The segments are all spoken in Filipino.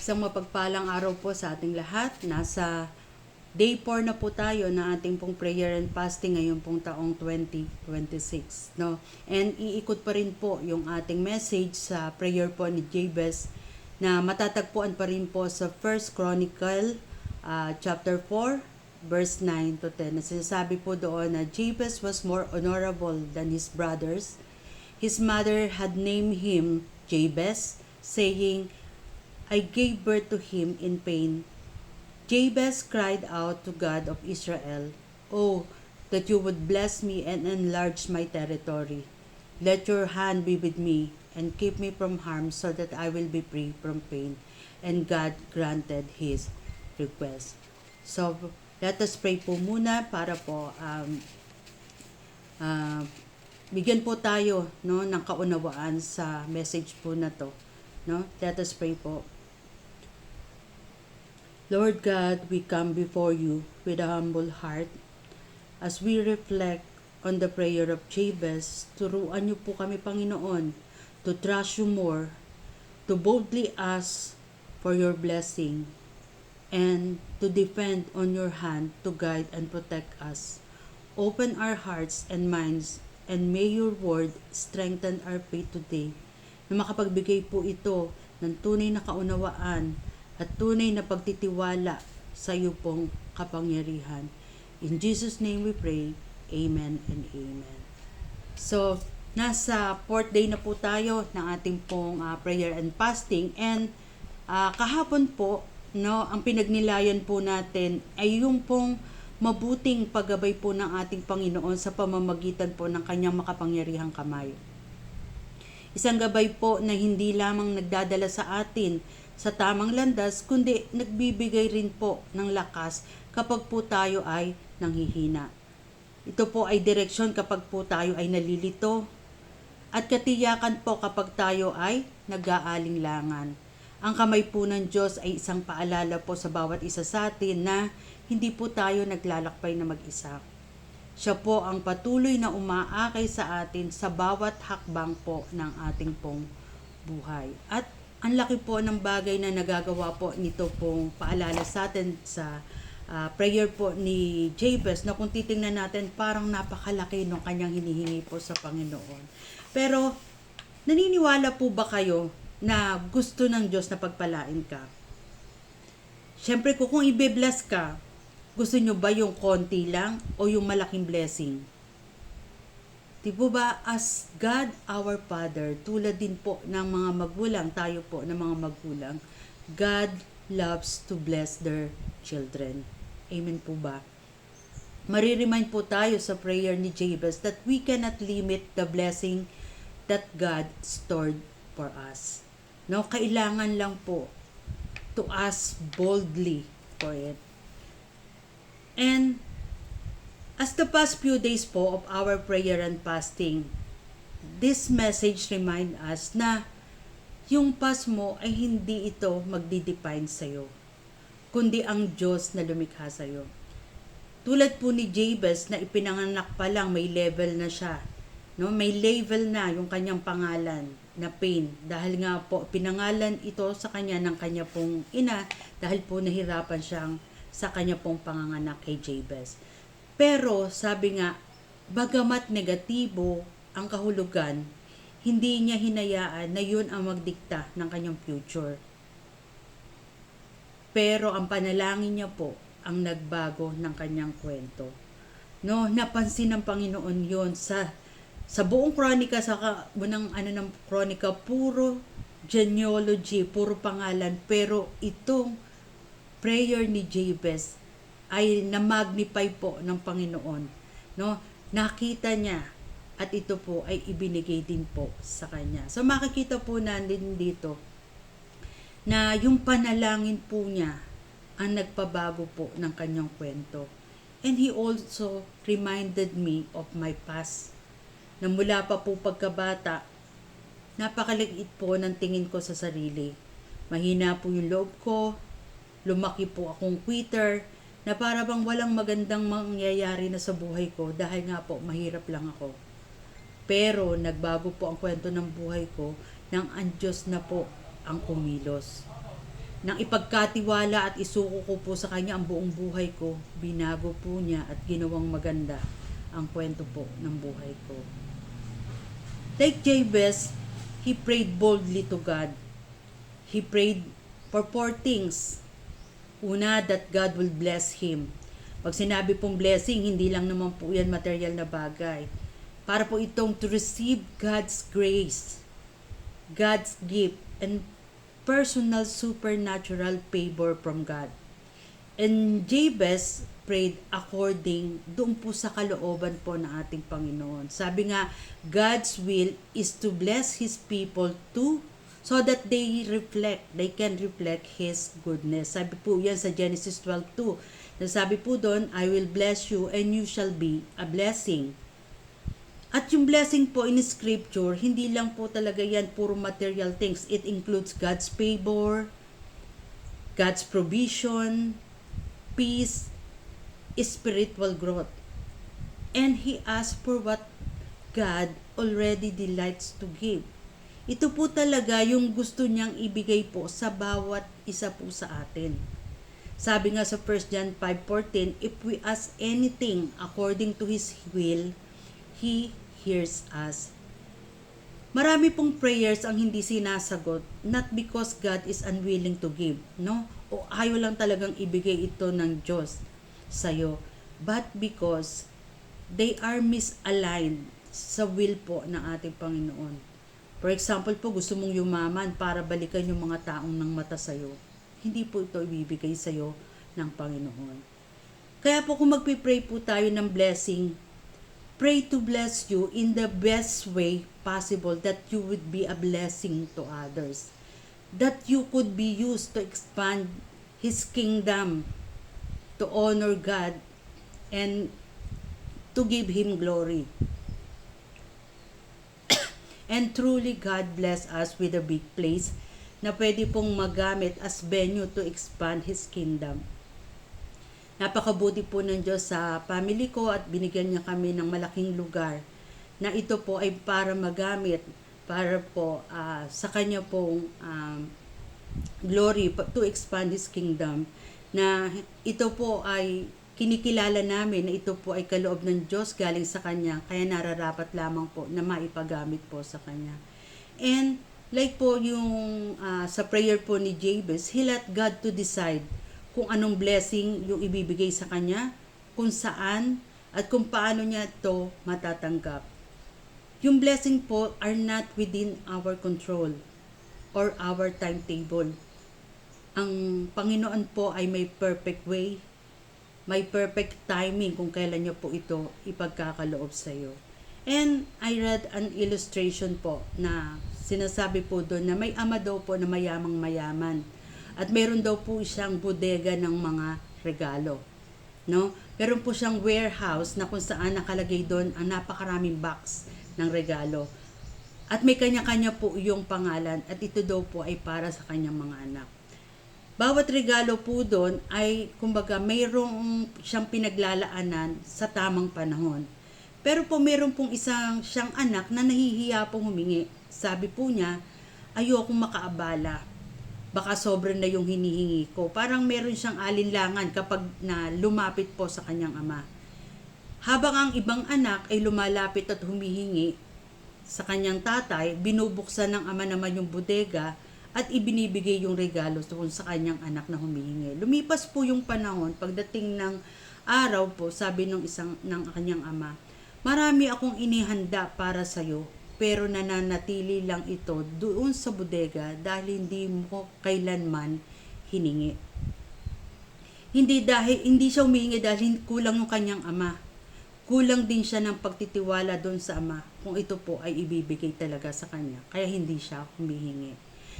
Isang mapagpalang araw po sa ating lahat. Nasa day 4 na po tayo na ating pong prayer and fasting ngayon pong taong 2026. No? And iikot pa rin po yung ating message sa prayer po ni Jabez na matatagpuan pa rin po sa 1 Chronicle chapter 4 verse 9 to 10. Sinasabi po doon na Jabez was more honorable than his brothers. His mother had named him Jabez, saying, I gave birth to him in pain. Jabez cried out to God of Israel, Oh, that you would bless me and enlarge my territory. Let your hand be with me and keep me from harm so that I will be free from pain. And God granted his request. So, let us pray po muna para po bigyan po tayo ng kaunawaan sa message po na to. No? Let us pray po. Lord God, we come before you with a humble heart as we reflect on the prayer of Jabez. Turuan niyo po kami, Panginoon, to trust you more, to boldly ask for your blessing, and to depend on your hand to guide and protect us. Open our hearts and minds, and may your word strengthen our faith today, na makapagbigay po ito ng tunay na kaunawaan at tunay na pagtitiwala sa iyo pong kapangyarihan. In Jesus' name we pray. Amen and amen. So, nasa 4th day na po tayo ng ating pong prayer and fasting, and kahapon po, ang pinagnilayan po natin ay yung pong mabuting paggabay po ng ating Panginoon sa pamamagitan po ng kanyang makapangyarihang kamay. Isang gabay po na hindi lamang nagdadala sa atin sa tamang landas, kundi nagbibigay rin po ng lakas kapag po tayo ay nanghihina. Ito po ay direksyon kapag po tayo ay nalilito, at katiyakan po kapag tayo ay nag-aalinlangan. Ang kamay po ng Diyos ay isang paalala po sa bawat isa sa atin na hindi po tayo naglalakbay na mag-isa. Siya po ang patuloy na umaakay sa atin sa bawat hakbang po ng ating pong buhay. At ang laki po ng bagay na nagagawa po nito pong paalala sa atin sa prayer po ni Jabez, na kung titingnan natin parang napakalaki ng kanyang hinihingi po sa Panginoon. Pero naniniwala po ba kayo na gusto ng Diyos na pagpalain ka? Siyempre kung i-bless ka, gusto nyo ba yung konti lang o yung malaking blessing? Di po ba, as God our Father, tulad din po ng mga magulang, tayo po ng mga magulang, God loves to bless their children. Amen po ba? Mariremind po tayo sa prayer ni Jabez that we cannot limit the blessing that God stored for us. No, kailangan lang po to ask boldly for it. And as the past few days po of our prayer and fasting, this message remind us na yung past mo ay hindi ito magdi-define sa'yo, kundi ang Diyos na lumikha sa'yo. Tulad po ni Jabez na ipinanganak pa lang, may level na siya. No? May level na yung kanyang pangalan na pain. Dahil nga po, pinangalan ito sa kanya ng kanya pong ina dahil po nahirapan siyang sa kanya pong panganganak kay Jabez. Pero sabi nga, bagamat negatibo ang kahulugan, hindi niya hinayaan na yun ang magdikta ng kanyang future. Pero ang panalangin niya po ang nagbago ng kanyang kwento. No, napansin ng Panginoon yun sa buong kronika, sa unang ng kronika, puro genealogy, puro pangalan, pero itong prayer ni Jabez ay na-magnify po ng Panginoon. No? Nakita niya at ito po ay ibinigay din po sa kanya. So makikita po natin dito na yung panalangin po niya ang nagpabago po ng kanyang kwento. And he also reminded me of my past. Na mula pa po pagkabata, napakaliit po ng tingin ko sa sarili. Mahina po yung loob ko, lumaki po akong quitter, na para bang walang magandang mangyayari na sa buhay ko dahil nga po mahirap lang ako. Pero nagbago po ang kwento ng buhay ko nang ang Diyos na po ang kumilos. Nang ipagkatiwala at isuko ko po sa kanya ang buong buhay ko, binago po niya at ginawang maganda ang kwento po ng buhay ko. Like Jabez, he prayed boldly to God. He prayed for four things. Una, that God will bless him. Pag sinabi pong blessing, hindi lang naman po yan material na bagay. Para po itong to receive God's grace, God's gift, and personal supernatural favor from God. And Jabez prayed according doon po sa kalooban po ng ating Panginoon. Sabi nga, God's will is to bless His people too, so that they can reflect His goodness. Sabi po yan sa Genesis 12:2. Sabi po doon, I will bless you and you shall be a blessing. At yung blessing po in Scripture, hindi lang po talaga yan puro material things. It includes God's favor, God's provision, peace, spiritual growth. And He asked for what God already delights to give. Ito po talaga yung gusto niyang ibigay po sa bawat isa po sa atin. Sabi nga sa 1 John 5:14, if we ask anything according to His will, He hears us. Marami pong prayers ang hindi sinasagot, not because God is unwilling to give, no? O ayaw lang talagang ibigay ito ng Diyos sa'yo, but because they are misaligned sa will po ng ating Panginoon. For example po, gusto mong yumaman para balikan yung mga taong nang mata sa'yo. Hindi po ito ibibigay sa'yo ng Panginoon. Kaya po kung magpipray po tayo ng blessing, pray to bless you in the best way possible, that you would be a blessing to others. That you could be used to expand His kingdom, to honor God, and to give Him glory. And truly, God bless us with a big place na pwede pong magamit as venue to expand His kingdom. Napakabuti po ng Diyos sa family ko at binigyan niya kami ng malaking lugar na ito po ay para magamit, para po sa Kanya pong glory, to expand His kingdom. Na ito po ay kinikilala namin na ito po ay kaloob ng Diyos galing sa Kanya, kaya nararapat lamang po na maipagamit po sa Kanya. And like po yung sa prayer po ni Jabez, he let God to decide kung anong blessing yung ibibigay sa Kanya, kung saan, at kung paano niya ito matatanggap. Yung blessing po are not within our control or our timetable. Ang Panginoon po ay may perfect way, may perfect timing kung kailan niya po ito ipagkakaloob sa iyo. And I read an illustration po na sinasabi po doon na may ama daw po na mayamang mayaman. At meron daw po siyang bodega ng mga regalo. No? Meron po siyang warehouse na kung saan nakalagay doon ang napakaraming box ng regalo. At may kanya-kanya po yung pangalan at ito daw po ay para sa kanyang mga anak. Bawat regalo po doon ay, kumbaga, mayroong siyang pinaglalaanan sa tamang panahon. Pero po meron pong siyang anak na nahihiya pong humingi. Sabi po niya, ayokong makaabala. Baka sobrang na yung hinihingi ko. Parang meron siyang alinlangan kapag na lumapit po sa kanyang ama. Habang ang ibang anak ay lumalapit at humihingi sa kanyang tatay, binubuksan ng ama naman yung bodega at ibinibigay yung regalo sa kanyang anak na humihingi. Lumipas po yung panahon, pagdating ng araw po, sabi ng kanyang ama, marami akong inihanda para sa'yo, pero nananatili lang ito doon sa bodega dahil hindi mo kailanman hiningi. Hindi siya humihingi dahil kulang yung kanyang ama. Kulang din siya ng pagtitiwala doon sa ama kung ito po ay ibibigay talaga sa kanya. Kaya hindi siya humihingi.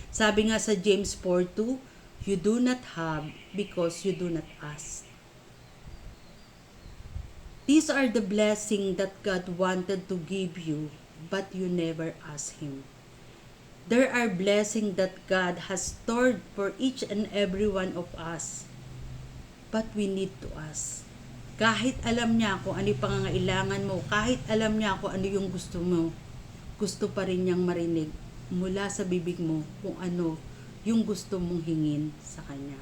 Sabi nga sa James 4:2, you do not have because you do not ask. These are the blessings that God wanted to give you, but you never ask Him. There are blessings that God has stored for each and every one of us, but we need to ask. Kahit alam niya kung ano yung pangangailangan mo, kahit alam niya kung ano yung gusto mo, gusto pa rin niyang marinig mula sa bibig mo kung ano yung gusto mong hingin sa Kanya.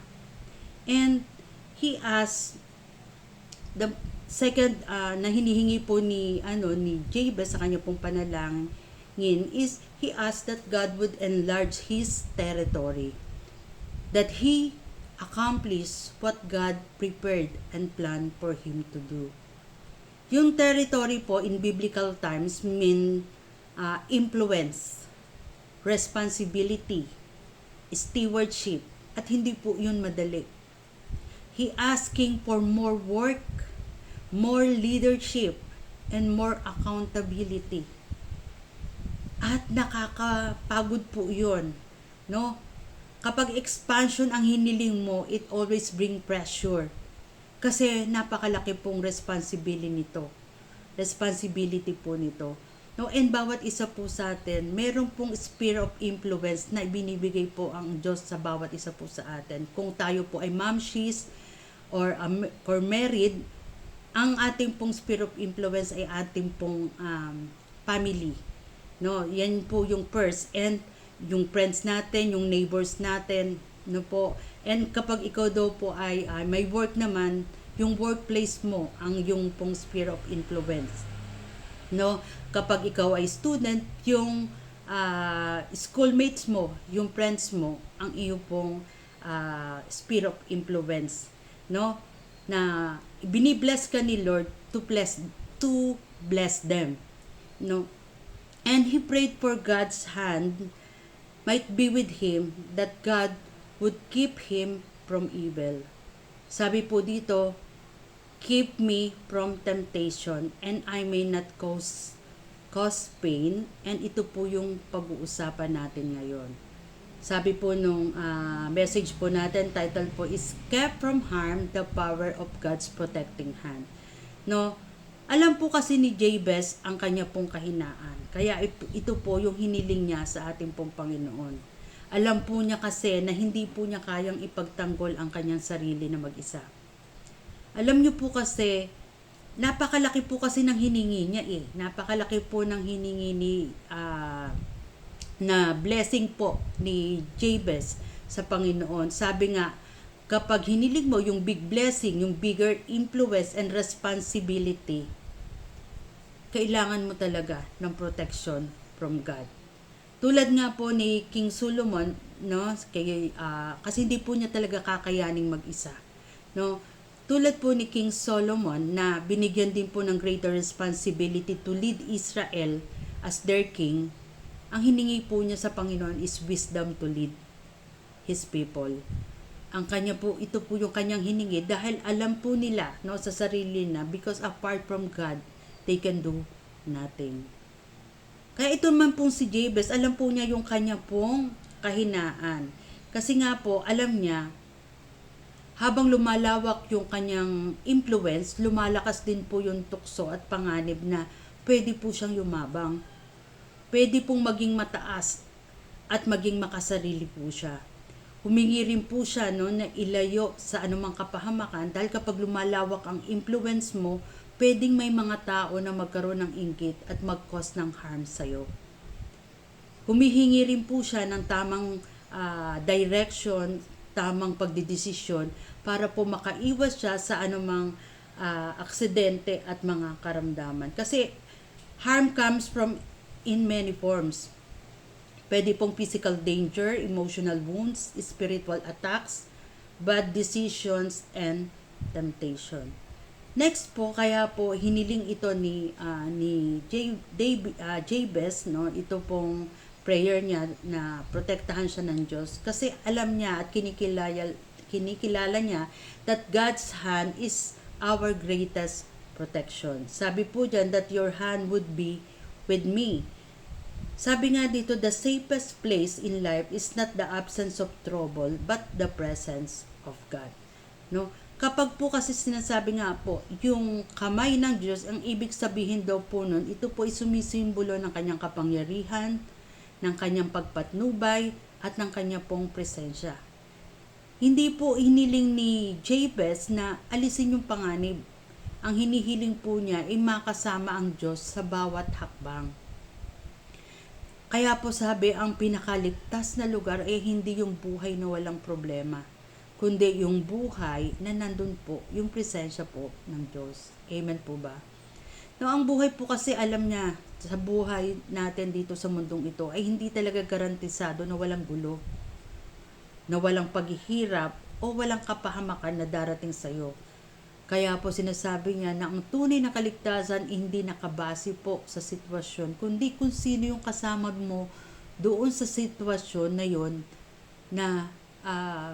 And he asked, the second na hinihingi po ni Jabez sa kanya pong panalangin is he asked that God would enlarge his territory, that he accomplish what God prepared and planned for him to do. Yung territory po in biblical times mean influence, responsibility, stewardship, at hindi po yun madali. He asking for more work, more leadership, and more accountability. At nakakapagod po yun, no? Kapag expansion ang hiniling mo, it always bring pressure. Kasi napakalaki pong responsibility po nito. No, and bawat isa po sa atin, meron pong sphere of influence na ibinibigay po ang Diyos sa bawat isa po sa atin. Kung tayo po ay mamshies or married, ang ating pong sphere of influence ay ating pong family. No, yan po yung first, and yung friends natin, yung neighbors natin, no po. And kapag ikaw daw po ay may work naman, yung workplace mo ang yung pong sphere of influence. No, kapag ikaw ay student, yung schoolmates mo, yung friends mo, ang iyo pong sphere of influence, no, na binibless ka ni Lord to bless them, no. And he prayed for God's hand might be with him, that God would keep him from evil. Sabi po dito, keep me from temptation and I may not cause pain. And ito po yung pag-uusapan natin ngayon. Sabi po nung message po natin, title po is Kept from Harm, the Power of God's Protecting Hand. No, alam po kasi ni Jabez ang kanya pong kahinaan. Kaya ito po yung hiniling niya sa ating pong Panginoon. Alam po niya kasi na hindi po niya kayang ipagtanggol ang kanyang sarili na mag-isa. Alam niyo po kasi, napakalaki po kasi ng hiningi niya eh. Napakalaki po ng hiningi ni na blessing po ni Jabez sa Panginoon. Sabi nga, kapag hiniling mo yung big blessing, yung bigger influence and responsibility, kailangan mo talaga ng protection from God. Tulad nga po ni King Solomon, no, kasi hindi po niya talaga kakayaning mag-isa. No? Tulad po ni King Solomon na binigyan din po ng greater responsibility to lead Israel as their king, ang hiningi po niya sa Panginoon is wisdom to lead His people. Ang kanya po, ito po yung kanyang hiningi dahil alam po nila, no, sa sarili na, because apart from God, they can do nothing. Kaya ito man pong si Jabez, alam po niya yung kanya pong kahinaan. Kasi nga po, alam niya, habang lumalawak yung kanyang influence, lumalakas din po yung tukso at panganib na pwede po siyang yumabang. Pwede pong maging mataas at maging makasarili po siya. Humingi rin po siya, no, na ilayo sa anumang kapahamakan dahil kapag lumalawak ang influence mo, pwedeng may mga tao na magkaroon ng inggit at mag-cause ng harm sa'yo. Humihingi rin po siya ng tamang direction, tamang pagdidesisyon para po makaiwas siya sa anumang aksidente at mga karamdaman. Kasi harm comes from in many forms. Pwede pong physical danger, emotional wounds, spiritual attacks, bad decisions, and temptation. Next po, kaya po hiniling ito ni Jabez, no? Ito pong prayer niya na protektahan siya ng Diyos kasi alam niya at kinikilala niya that God's hand is our greatest protection. Sabi po diyan that your hand would be with me. Sabi nga dito, the safest place in life is not the absence of trouble, but the presence of God. No? Kapag po kasi sinasabi nga po, yung kamay ng Diyos, ang ibig sabihin daw po nun, ito po ay sumisimbolo ng kanyang kapangyarihan, ng kanyang pagpatnubay, at ng kanyang pong presensya. Hindi po hiniling ni Jabez na alisin yung panganib. Ang hinihiling po niya ay makasama ang Diyos sa bawat hakbang. Kaya po sabi, ang pinakaligtas na lugar ay hindi yung buhay na walang problema, kundi yung buhay na nandun po, yung presensya po ng Diyos. Amen po ba? No, ang buhay po kasi alam niya, sa buhay natin dito sa mundong ito ay hindi talaga garantisado na walang gulo, na walang paghihirap o walang kapahamakan na darating sa iyo. Kaya po sinasabi niya na ang tunay na kaligtasan hindi nakabase po sa sitwasyon, kundi kung sino yung kasama mo doon sa sitwasyon na yon na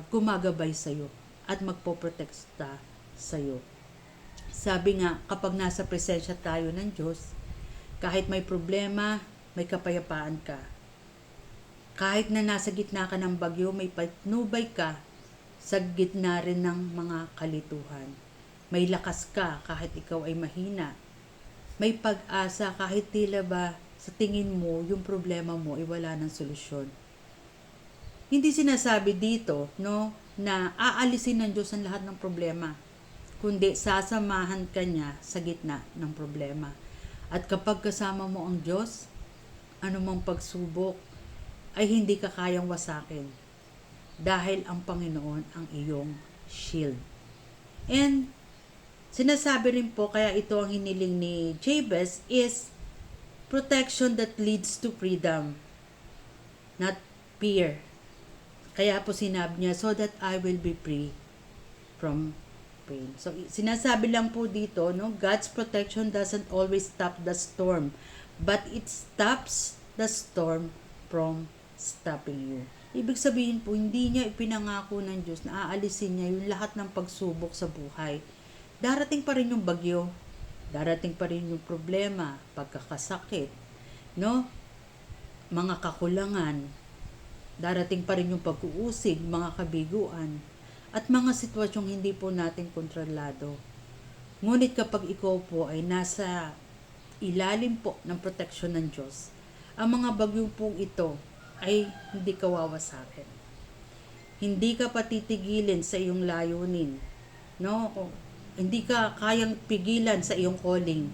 gumagabay sa iyo at magpoprotekta sa iyo. Sabi nga, kapag nasa presensya tayo ng Diyos, kahit may problema, may kapayapaan ka. Kahit na nasa gitna ka ng bagyo, may patnubay ka sa gitna rin ng mga kalituhan. May lakas ka kahit ikaw ay mahina. May pag-asa kahit tila ba sa tingin mo yung problema mo ay wala ng solusyon. Hindi sinasabi dito, no, na aalisin ng Diyos ang lahat ng problema, kundi sasamahan ka niya sa gitna ng problema. At kapag kasama mo ang Diyos, anumang pagsubok ay hindi ka kayang wasakin dahil ang Panginoon ang iyong shield. And sinasabi rin po, kaya ito ang hiniling ni Jabez, is protection that leads to freedom, not fear. Kaya po sinabi niya, so that I will be free from pain. So sinasabi lang po dito, no, God's protection doesn't always stop the storm, but it stops the storm from stopping you. Ibig sabihin po, hindi niya ipinangako ng Diyos na aalisin niya yung lahat ng pagsubok sa buhay. Darating pa rin yung bagyo, darating pa rin yung problema, pagkakasakit, no? Mga kakulangan, darating pa rin yung pag-uusig, mga kabiguan, at mga sitwasyong hindi po natin kontrolado. Ngunit kapag ikaw po ay nasa ilalim po ng proteksyon ng Diyos, ang mga bagyo pong ito ay hindi ka wawasakin. Hindi ka patitigilin sa iyong layunin, no? Hindi ka kayang pigilan sa iyong calling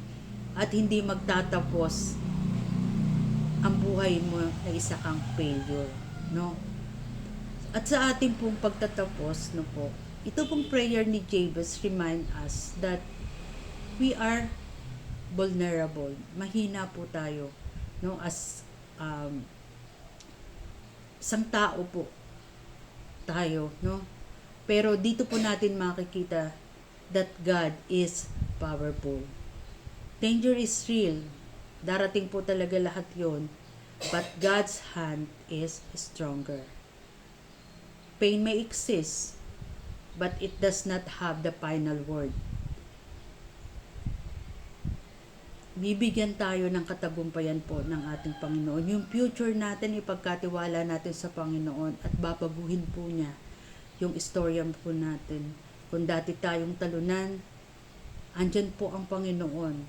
at hindi magtatapos ang buhay mo na isa kang failure, no? At sa ating pong pagtatapos, no po, ito pong prayer ni Jabez remind us that we are vulnerable. Mahina po tayo, no, as isang tao po tayo, no? Pero dito po natin makikita that God is powerful. Danger is real. Darating po talaga lahat yon. But God's hand is stronger. Pain may exist, but it does not have the final word. Bibigyan tayo ng katagumpayan po ng ating Panginoon. Yung future natin, ipagkatiwala natin sa Panginoon at babaguhin po niya yung istorya po natin. Kung dati tayong talunan, andyan po ang Panginoon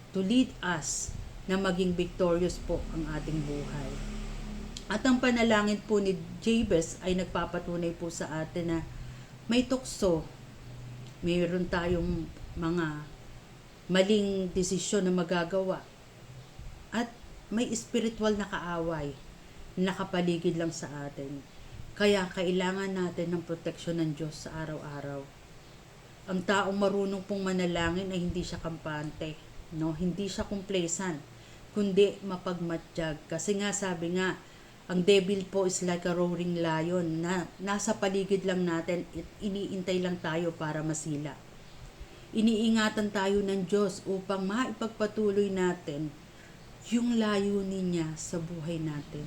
to lead us na maging victorious po ang ating buhay. At ang panalangin po ni Jabez ay nagpapatunay po sa atin na may tukso, mayroon tayong mga maling desisyon na magagawa at may spiritual na kaaway na nakapaligid lang sa atin. Kaya kailangan natin ng proteksyon ng Diyos sa araw-araw. Ang taong marunong pong manalangin ay hindi siya kampante, no? Hindi siya complacent, kundi mapagmatiyag. Kasi nga sabi nga, ang devil po is like a roaring lion na nasa paligid lang natin, iniintay lang tayo para masila. Iniingatan tayo ng Diyos upang maipagpatuloy natin yung layunin niya sa buhay natin.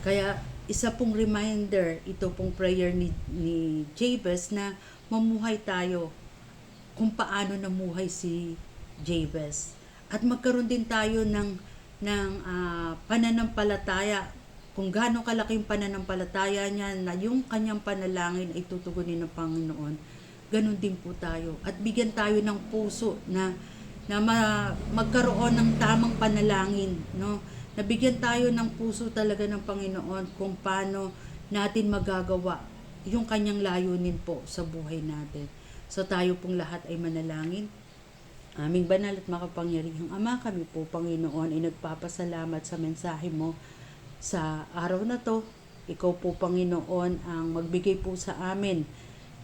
Kaya isa pong reminder, ito pong prayer ni Jabez na mamuhay tayo kung paano namuhay si Jabez. At magkaroon din tayo ng pananampalataya, kung gaano kalaking pananampalataya niya na yung kanyang panalangin ay tutugunin ng Panginoon. Ganon din po tayo. At bigyan tayo ng puso na magkaroon ng tamang panalangin, no? Nabigyan tayo ng puso talaga ng Panginoon kung paano natin magagawa yung kanyang layunin po sa buhay natin. So tayo pong lahat ay manalangin. Aming banal at makapangyarihang Ama, kami po, Panginoon, ay nagpapasalamat sa mensahe mo sa araw na to. Ikaw po, Panginoon, ang magbigay po sa amin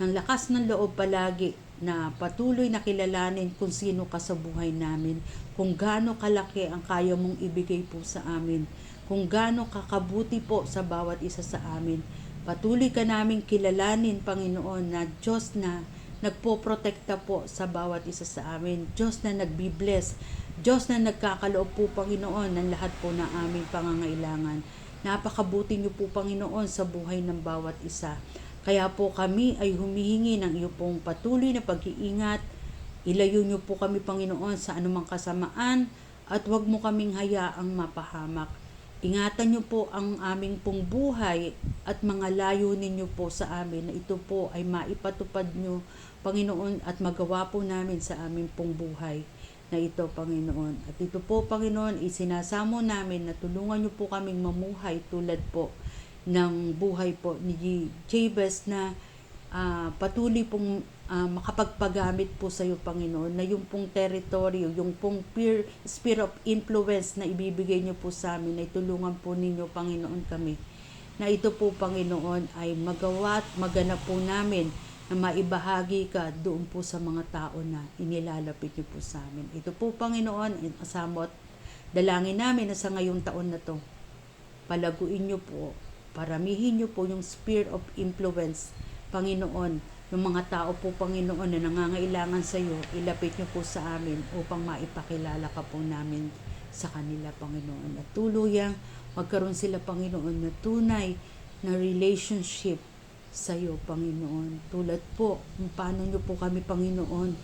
ng lakas ng loob palagi na patuloy na kilalanin kung sino ka sa buhay namin, kung gaano kalaki ang kaya mong ibigay po sa amin, kung gaano kakabuti po sa bawat isa sa amin. Patuloy ka naming kilalanin, Panginoon, na Diyos na nagpoprotekta po sa bawat isa sa amin. Diyos na nagbi-bless. Diyos na nagkakaloob po, Panginoon, ng lahat po ng aming pangangailangan. Napakabuti niyo po, Panginoon, sa buhay ng bawat isa. Kaya po kami ay humihingi ng iyo pong patuloy na pag-iingat. Ilayo niyo po kami, Panginoon, sa anumang kasamaan at huwag mo kaming hayaang mapahamak. Ingatan niyo po ang aming pong buhay at mga layunin niyo po sa amin na ito po ay maipatupad niyo, Panginoon, at magawa po namin sa aming pong buhay na ito, Panginoon. At ito po, Panginoon, isinasamo namin na tulungan niyo po kaming mamuhay tulad po ng buhay po ni Jabez na patuloy pong makapagpagamit po sa iyo, Panginoon, na yung pong teritoryo, yung pong sphere of influence na ibibigay niyo po sa amin, na itulungan po ninyo, Panginoon, kami. Na ito po, Panginoon, ay magawa at maganap po namin na maibahagi ka doon po sa mga tao na inilalapit niyo po sa amin. Ito po, Panginoon, asamo at dalangin namin na sa ngayong taon na to, palaguin niyo po, paramihin niyo po yung sphere of influence, Panginoon. Yung mga tao po, Panginoon, na nangangailangan sa iyo, ilapit niyo po sa amin upang maipakilala ka po namin sa kanila, Panginoon. At tuluyang magkaroon sila, Panginoon, na tunay na relationship sa iyo, Panginoon. Tulad po kung paano niyo po kami, Panginoon,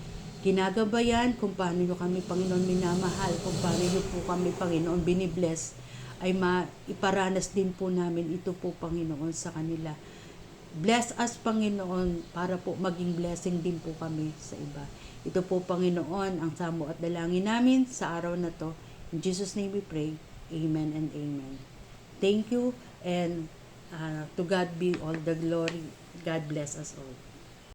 ginagabayan, kung paano niyo kami, Panginoon, minamahal, kung paano niyo po kami, Panginoon, binibless, ay maiparanas din po namin ito po, Panginoon, sa kanila. Bless us, Panginoon, para po maging blessing din po kami sa iba. Ito po, Panginoon, ang samo at dalangin namin sa araw na to. In Jesus' name we pray. Amen and amen. Thank you, and to God be all the glory. God bless us all.